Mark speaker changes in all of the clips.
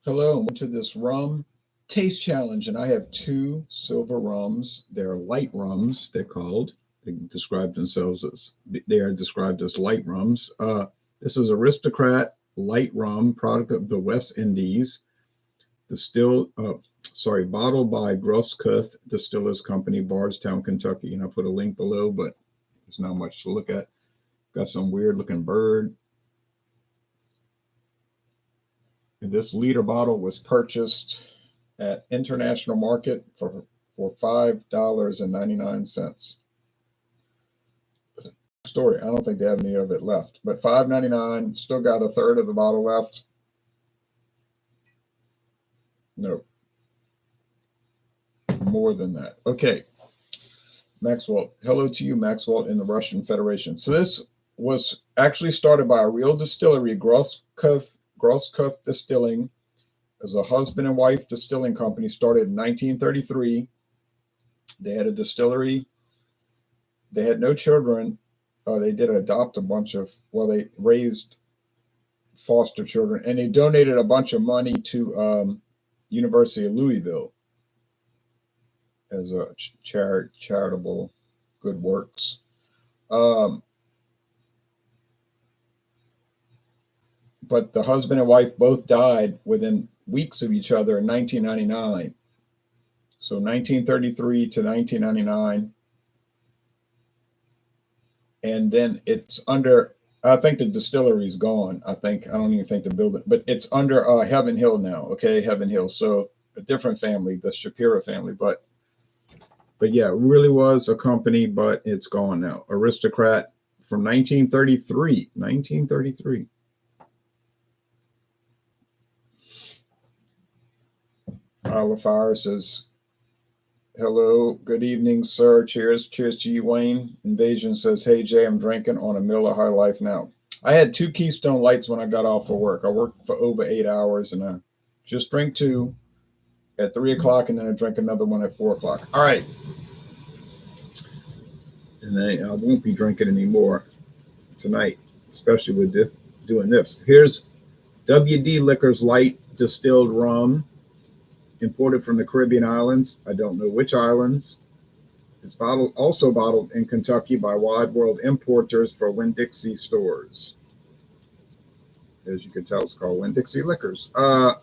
Speaker 1: Hello, and welcome to this rum taste challenge. And I have two silver rums. They're light rums, they're called. They are described as light rums. This is Aristocrat light rum, product of the West Indies, distilled, bottled by Grosscurth Distillers Company, Bardstown, Kentucky. And I'll put a link below, but it's not much to look at. Got some weird looking bird. This liter bottle was purchased at International Market for $5.99. Story. I don't think they have any of it left, but $5.99. Still got a third of the bottle left. No, more than that. Okay, Maxwell. Hello to you, Maxwell, in the Russian Federation. So this was actually started by a real distillery, Grosscurth Distilling, as a husband and wife distilling company, started in 1933. They had a distillery. They had no children. They did adopt a bunch of, they raised foster children, and they donated a bunch of money to University of Louisville as a charitable good works. But the husband and wife both died within weeks of each other in 1999. So 1933 to 1999. And then it's under, I think the distillery's gone. I don't even think the building, but it's under Heaven Hill now. Okay, Heaven Hill. So a different family, the Shapiro family. But yeah, it really was a company, but it's gone now. Aristocrat from 1933. 1933. LaFire says, hello, good evening, sir. Cheers. Cheers to you, Wayne. Invasion says, hey, Jay, I'm drinking on a Miller High Life now. I had 2 Keystone Lights when I got off of work. I worked for over 8 hours, and I just drank 2 at 3 o'clock, and then I drank another one at 4 o'clock. All right. And then I won't be drinking anymore tonight, especially with doing this. Here's WD Liquors Light Distilled Rum, imported from the Caribbean islands. I don't know which islands. It's also bottled in Kentucky by Wide World Importers for Winn-Dixie stores. As you can tell, it's called Winn-Dixie Liquors. Owned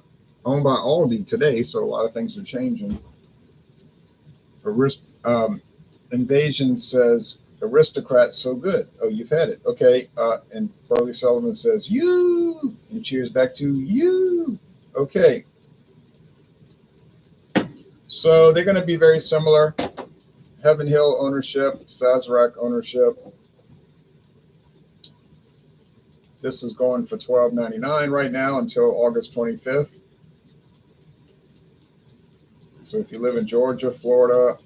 Speaker 1: by Aldi today, so a lot of things are changing. Invasion says, Aristocrat, so good. Oh, you've had it. Okay. And Burley Sullivan says, you. And cheers back to you. Okay. So they're going to be very similar. Heaven Hill ownership, Sazerac ownership. This is going for $12.99 right now until August 25th. So if you live in Georgia, Florida,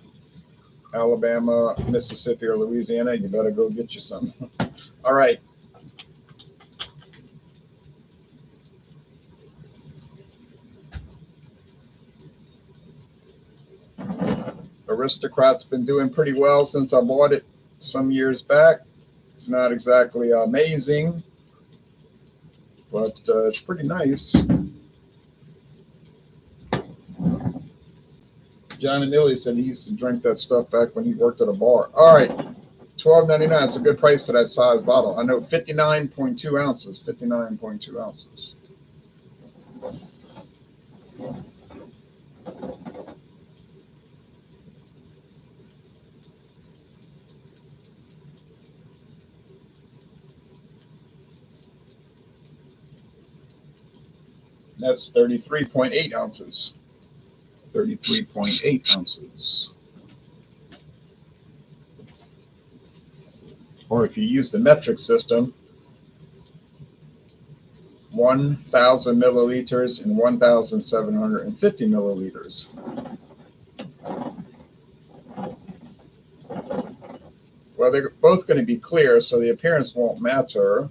Speaker 1: Alabama, Mississippi, or Louisiana, you better go get you some. All right. Aristocrat's been doing pretty well since I bought it some years back. It's not exactly amazing, but it's pretty nice. John Anilli said he used to drink that stuff back when he worked at a bar. All right, $12.99. It's a good price for that size bottle. I know 59.2 ounces. 59.2 ounces. That's 33.8 ounces. 33.8 ounces. Or if you use the metric system, 1,000 milliliters and 1,750 milliliters. Well, they're both going to be clear, so the appearance won't matter.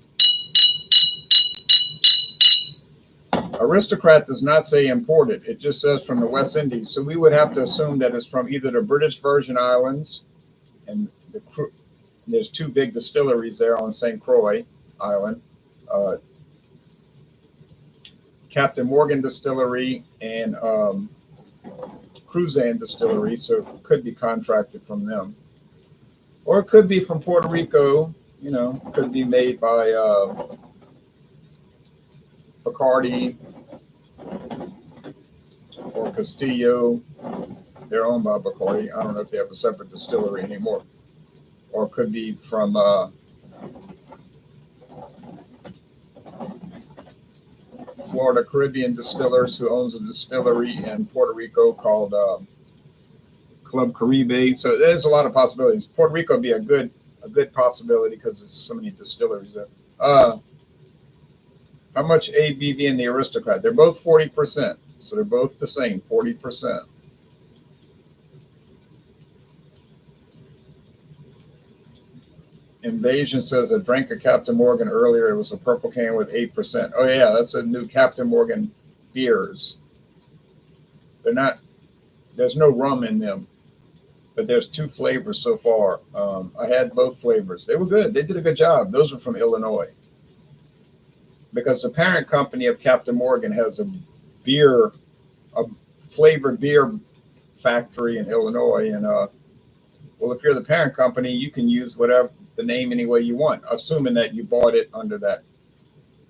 Speaker 1: Aristocrat does not say imported. It just says from the West Indies. So we would have to assume that it's from either the British Virgin Islands, and there's 2 big distilleries there on St. Croix Island, Captain Morgan Distillery and Cruzan Distillery, so it could be contracted from them. Or it could be from Puerto Rico, you know, could be made by Bacardi or Castillo. They're owned by Bacardi. I don't know if they have a separate distillery anymore. Or it could be from Florida Caribbean Distillers, who owns a distillery in Puerto Rico called Club Caribe. So there's a lot of possibilities. Puerto Rico would be a good possibility because there's so many distilleries there. How much ABV in the Aristocrat? They're both 40%, so they're both the same, 40%. Invasion says I drank a Captain Morgan earlier. It was a purple can with 8%. Oh yeah, that's a new Captain Morgan beers. They're not. There's no rum in them, but there's 2 flavors so far. I had both flavors. They were good. They did a good job. Those are from Illinois, because the parent company of Captain Morgan has a flavored beer factory in Illinois, and well, if you're the parent company, you can use whatever the name any way you want, assuming that you bought it under that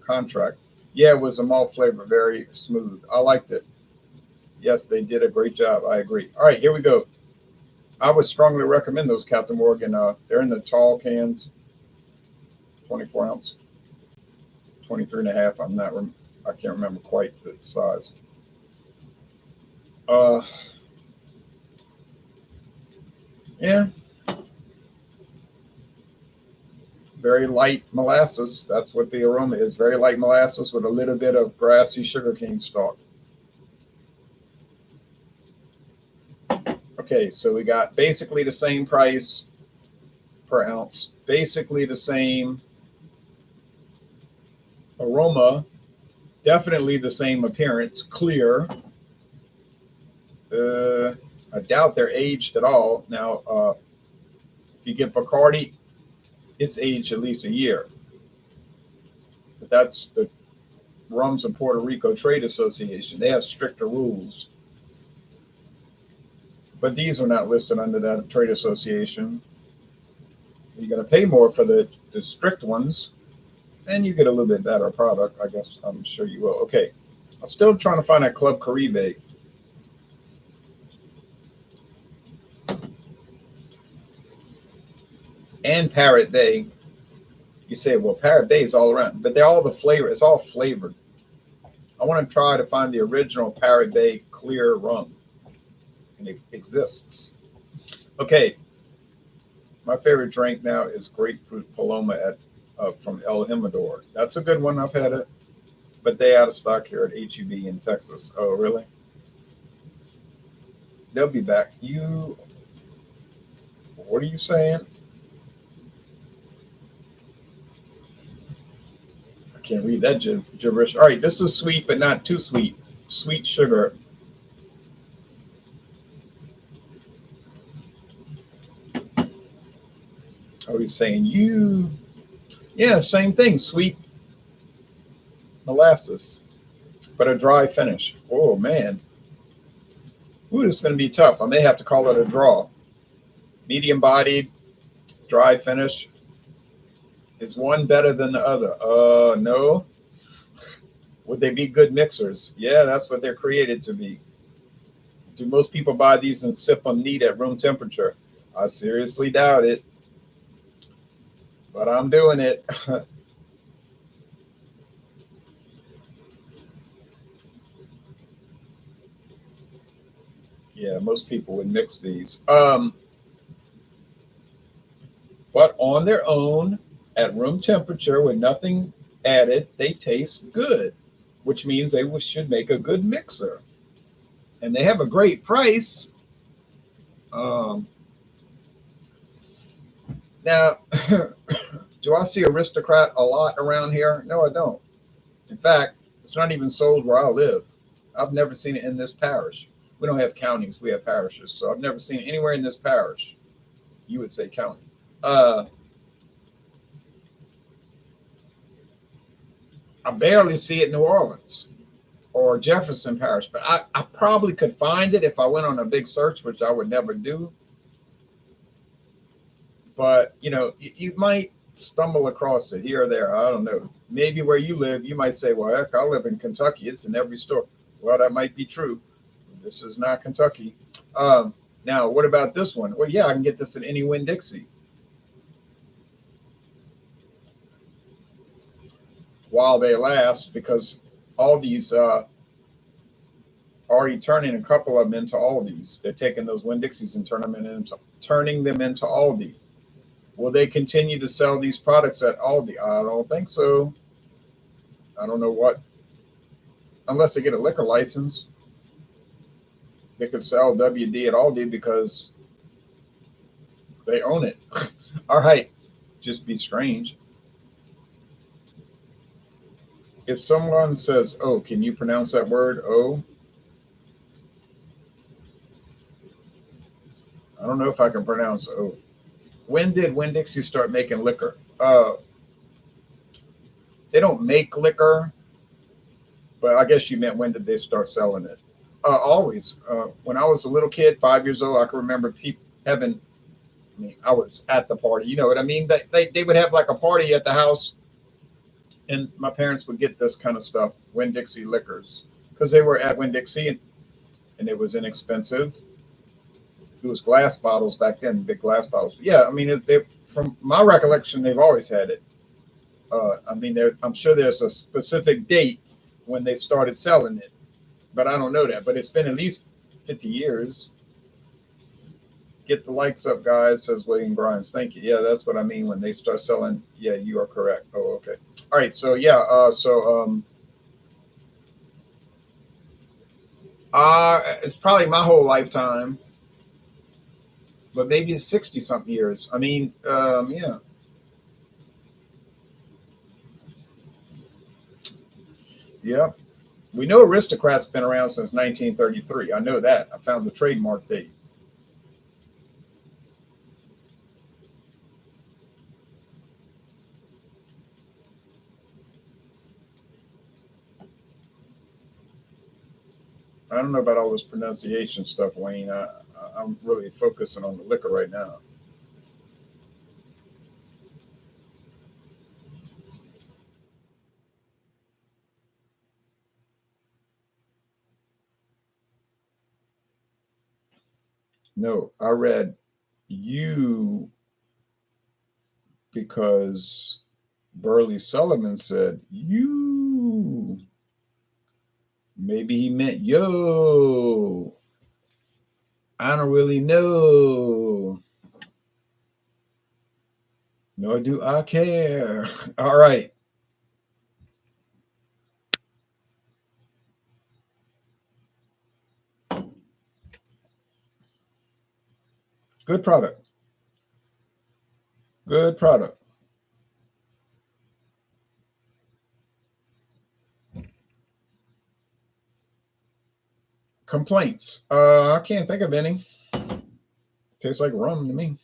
Speaker 1: contract. Yeah, it was a malt flavor, very smooth. I liked it. Yes, they did a great job. I agree. All right, here we go. I would strongly recommend those Captain Morgan. They're in the tall cans, 24 ounce, 23 and a half. I can't remember quite the size. Yeah. Very light molasses. That's what the aroma is. Very light molasses with a little bit of grassy sugarcane stalk. Okay, so we got basically the same price per ounce, basically the same aroma, definitely the same appearance, clear. I doubt they're aged at all. Now, if you get Bacardi, it's aged at least a year. But that's the Rums of Puerto Rico Trade Association. They have stricter rules. But these are not listed under that trade association. You're going to pay more for the strict ones, and you get a little bit better product, I guess. I'm sure you will. Okay. I'm still trying to find that Club Caribe. And Parrot Bay. You say, well, Parrot Bay is all around, but they're all the flavor. It's all flavored. I want to try to find the original Parrot Bay clear rum, and it exists. Okay, my favorite drink now is Grapefruit Paloma from El Jimador. That's a good one. I've had it, but they out of stock here at HEB in Texas. Oh, really? They'll be back. What are you saying? Can't read that gibberish. All right, this is sweet, but not too sweet. Sweet sugar. Oh, he's saying you. Yeah, same thing. Sweet molasses, but a dry finish. Oh, man. Ooh, this is going to be tough. I may have to call it a draw. Medium bodied, dry finish. Is one better than the other? No. Would they be good mixers? Yeah, that's what they're created to be. Do most people buy these and sip them neat at room temperature? I seriously doubt it. But I'm doing it. Yeah, most people would mix these. But on their own, at room temperature with nothing added, they taste good, which means they should make a good mixer. And they have a great price. Now, do I see Aristocrat a lot around here? No, I don't. In fact, it's not even sold where I live. I've never seen it in this parish. We don't have counties, we have parishes. So I've never seen it anywhere in this parish. You would say county. I barely see it in New Orleans. or Jefferson Parish, but I probably could find it if I went on a big search, which I would never do. But you might stumble across it here or there. I don't know. Maybe where you live, you might say, "Well, heck, I live in Kentucky. It's in every store." Well, that might be true. This is not Kentucky. Now, what about this one? Well, yeah, I can get this at any Winn-Dixie. While they last, because Aldi's already turning a couple of them into Aldi's. They're taking those Winn-Dixies and turning them into Aldi. Will they continue to sell these products at Aldi? I don't think so. I don't know what, unless they get a liquor license, they could sell WD at Aldi because they own it. All right, just be strange. If someone says, "Oh, can you pronounce that word? Oh." I don't know if I can pronounce "oh." When did Winn-Dixie start making liquor? They don't make liquor, but I guess you meant when did they start selling it? Always. When I was a little kid, 5 years old, I can remember people having. I mean, I was at the party. You know what I mean? They would have like a party at the house, and my parents would get this kind of stuff, Winn-Dixie liquors, because they were at Winn-Dixie, and it was inexpensive. It was glass bottles back then, big glass bottles. Yeah, I mean, from my recollection, they've always had it. I mean, I'm sure there's a specific date when they started selling it, but I don't know that. But it's been at least 50 years. Get the likes up, guys, says William Grimes. Thank you. Yeah, that's what I mean when they start selling. Yeah, you are correct. Oh, okay. All right. So, yeah. It's probably my whole lifetime, but maybe it's 60 something years. I mean, yeah. Yep. We know Aristocrat's been around since 1933. I know that. I found the trademark date. I don't know about all this pronunciation stuff, Wayne. I'm really focusing on the liquor right now. No, I read you because Burley Sullivan said you. Maybe he meant yo. I don't really know. Nor do I care. All right. Good product. Good product. Complaints. I can't think of any. Tastes like rum to me.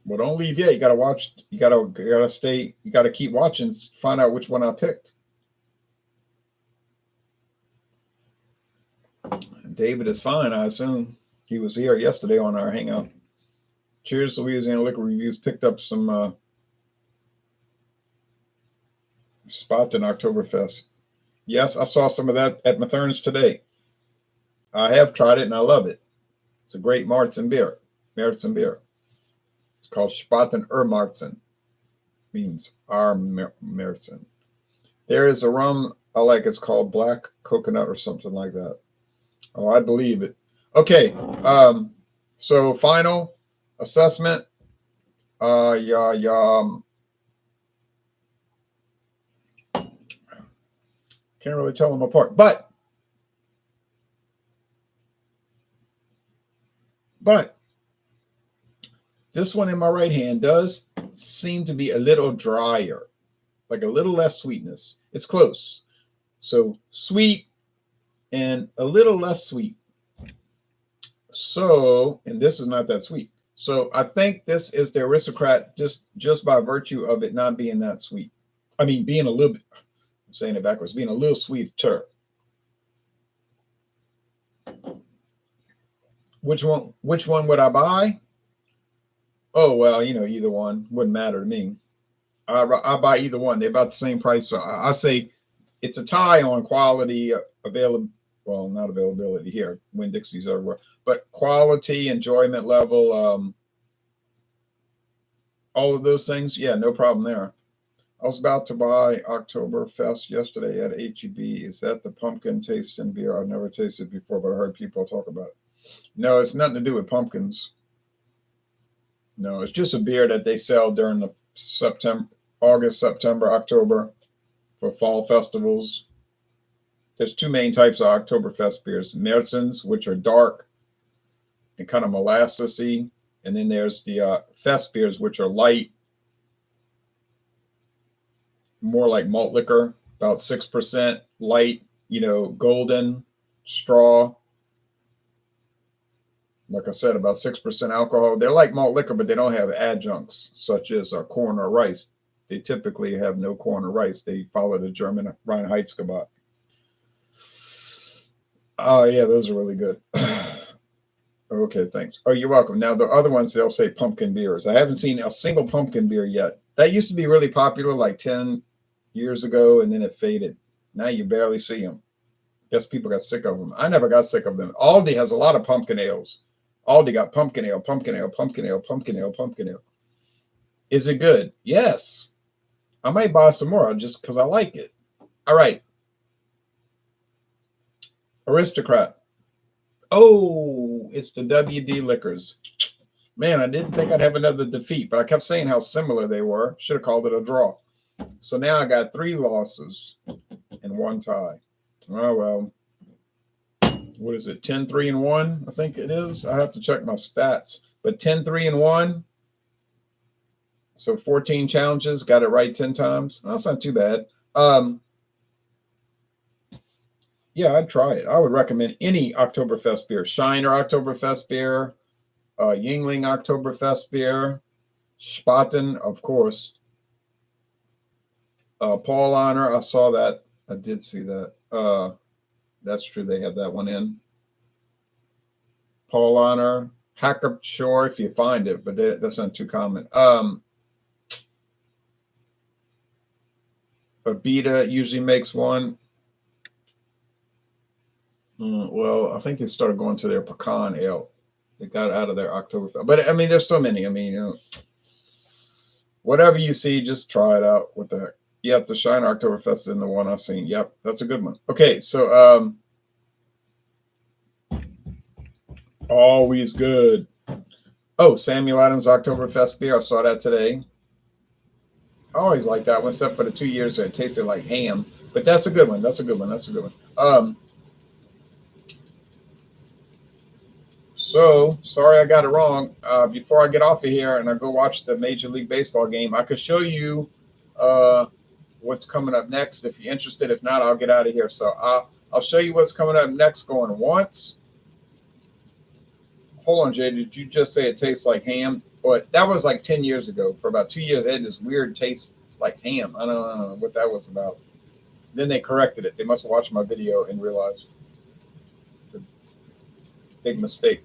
Speaker 1: Well, don't leave yet. You gotta watch. You gotta stay. You gotta keep watching. Find out which one I picked. David is fine, I assume. He was here yesterday on our hangout. Cheers, Louisiana Liquor Reviews. Picked up some spot in Oktoberfest. Yes, I saw some of that at Mathern's today. I have tried it and I love it. It's a great Marzen beer. Marzen beer. It's called Spaten Marzen. Means our Marzen. There is a rum I like. It's called Black Coconut or something like that. Oh, I believe it. Okay. So final assessment. Yeah. Can't really tell them apart. But this one in my right hand does seem to be a little drier, like a little less sweetness. It's close. So sweet and a little less sweet. So, and this is not that sweet. So I think this is the Aristocrat just by virtue of it not being that sweet. I mean, being a little bit, I'm saying it backwards, being a little sweeter. Which one would I buy? Oh, well, either one wouldn't matter to me. I buy either one. They're about the same price. So I say it's a tie on quality, available. Well, not availability here. Winn-Dixie's everywhere, but quality, enjoyment level, all of those things. Yeah, no problem there. I was about to buy Oktoberfest yesterday at HEB. Is that the pumpkin tasting beer? I've never tasted before, but I heard people talk about it. No, it's nothing to do with pumpkins. No, it's just a beer that they sell during the August, September, October for fall festivals. There's two main types of Oktoberfest beers: Märzens, which are dark and kind of molassesy, and then there's the fest beers, which are light, more like malt liquor, about 6% light, golden straw. Like I said, about 6% alcohol. They're like malt liquor, but they don't have adjuncts such as corn or rice. They typically have no corn or rice. They follow the German Reinheitsgebot. Oh, yeah, those are really good. Okay, thanks. Oh, you're welcome. Now, the other ones, they'll say pumpkin beers. I haven't seen a single pumpkin beer yet. That used to be really popular like 10 years ago, and then it faded. Now you barely see them. Guess people got sick of them. I never got sick of them. Aldi has a lot of pumpkin ales. Aldi got pumpkin ale, pumpkin ale, pumpkin ale, pumpkin ale, pumpkin ale. Is it good? Yes. I might buy some more just because I like it. All right. Aristocrat. Oh, it's the WD liquors. Man, I didn't think I'd have another defeat, but I kept saying how similar they were. Should have called it a draw. So now I got 3 losses and 1 tie. Oh, well. What is it? 10-3-1, I think it is. I have to check my stats. But 10-3-1. So 14 challenges, got it right 10 times. That's not too bad. Yeah, I'd try it. I would recommend any Oktoberfest beer. Shiner Oktoberfest beer, Yingling Oktoberfest beer, Spaten, of course. Paulaner, I saw that. I did see that. That's true. They have that one in. Paulaner, Hacker Shore, if you find it, but that's not too common. Abita usually makes one. Well, I think they started going to their pecan ale. They got out of their Oktoberfest. But I mean, there's so many. I mean, whatever you see, just try it out. What the heck? Yep, the Shine Oktoberfest is in the one I've seen. Yep, that's a good one. Okay, so always good. Oh, Samuel Adams Oktoberfest beer. I saw that today. I always like that one, except for the 2 years that it tasted like ham. But that's a good one. That's a good one. That's a good one. So sorry I got it wrong. Before I get off of here and I go watch the Major League Baseball game, I could show you what's coming up next if you're interested. If not, I'll get out of here. So I'll show you what's coming up next. Going once. Hold on, Jay. Did you just say it tastes like ham? But that was like 10 years ago. For about 2 years, it had this weird taste like ham. I don't know what that was about. Then they corrected it. They must have watched my video and realized the big mistake.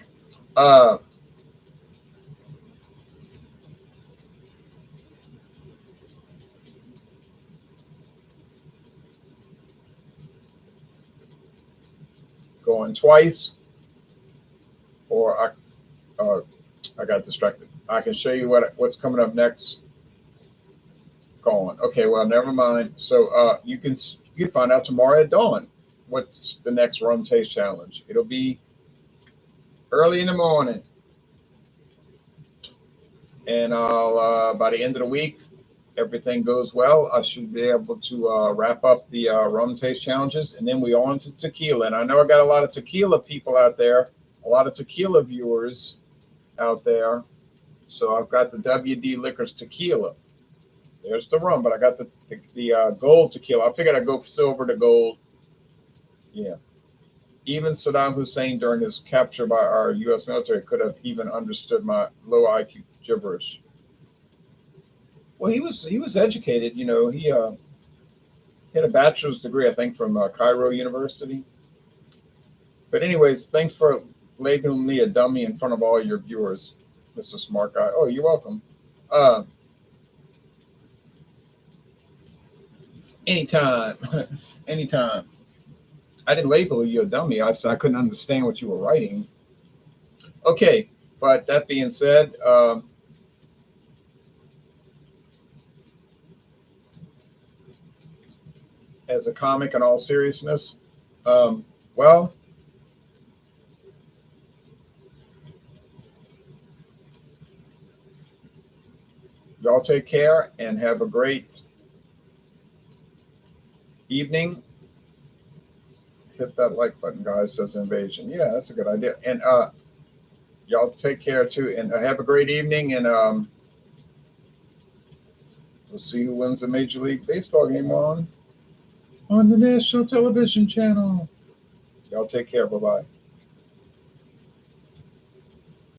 Speaker 1: Going twice, or I got distracted. I can show you what's coming up next. Going. Okay, well, never mind. So you can find out tomorrow at dawn what's the next rum taste challenge. It'll be early in the morning, and I'll by the end of the week, everything goes well, I should be able to wrap up the rum taste challenges, and then we on to tequila. And I know I got a lot of tequila people out there, a lot of tequila viewers out there. So I've got the WD Liquors tequila. There's the rum, but I got the gold tequila. I figured I'd go silver to gold. Yeah. Even Saddam Hussein, during his capture by our U.S. military, could have even understood my low IQ gibberish. Well, he was educated. He had a bachelor's degree, I think, from Cairo University. But anyways, thanks for labeling me a dummy in front of all your viewers, Mr. Smart Guy. Oh, you're welcome. Uh, Anytime, anytime. I didn't label you a dummy. I said I couldn't understand what you were writing. Okay, but that being said, as a comic, in all seriousness, well, y'all take care and have a great evening. Hit that like button, guys. Says invasion. Yeah, that's a good idea. And y'all take care too, and have a great evening. And we'll see who wins the Major League Baseball game on the national television channel. Y'all take care. Bye bye.